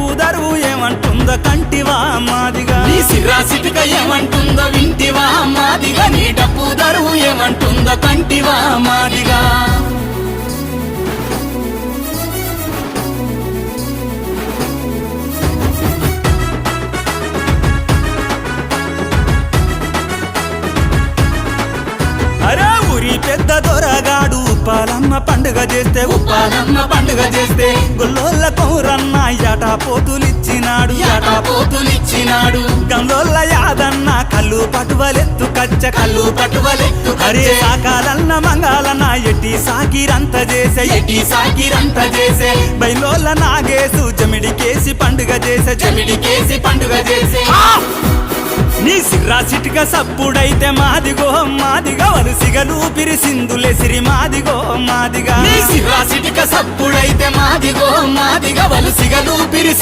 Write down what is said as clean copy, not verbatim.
డప్పు దరువు ఏమంటుందో కంటివా మాదిగా నీ సిర్రా సిటిక ఏమంటుందో వింటివా మాదిగా నీ డప్పు దరువు ఏమంటుందో కంటివా మాదిగా అరే ఊరి పెద్ద దొరగాడు ఉప్పాలమ్మ పండుగ చేస్తే ఉప్పాలమ్మ పండుగ చేస్తే గుల్లోళ్ళ కౌరన్న యాటా పోతులిచ్చినాడు యాటా పోతులిచ్చినాడు గంలోళ్ళ యాదన్న కళ్ళు పటువలెత్తు కచ్చ కళ్ళు పట్టువలెత్తు అరే సాకాలన్న మంగాలన్న ఎట్టి సాకిరంత చేసే ఎటి సాకిరంత చేసే బయలోళ్ళ నాగేసు జమిడికేసి పండుగ చేసే జమిడికేసి పండుగ చేసే నీ సిర్రా సిటిక సప్పుడైతే మాదిగో మాదిగా వలసిగలు పిరిసిందులెసిరి మాదిగో మాదిగా నీ సిర్రా సిటిక సప్పుడైతే మాదిగో మాదిగా వలసిగలు పిరిసి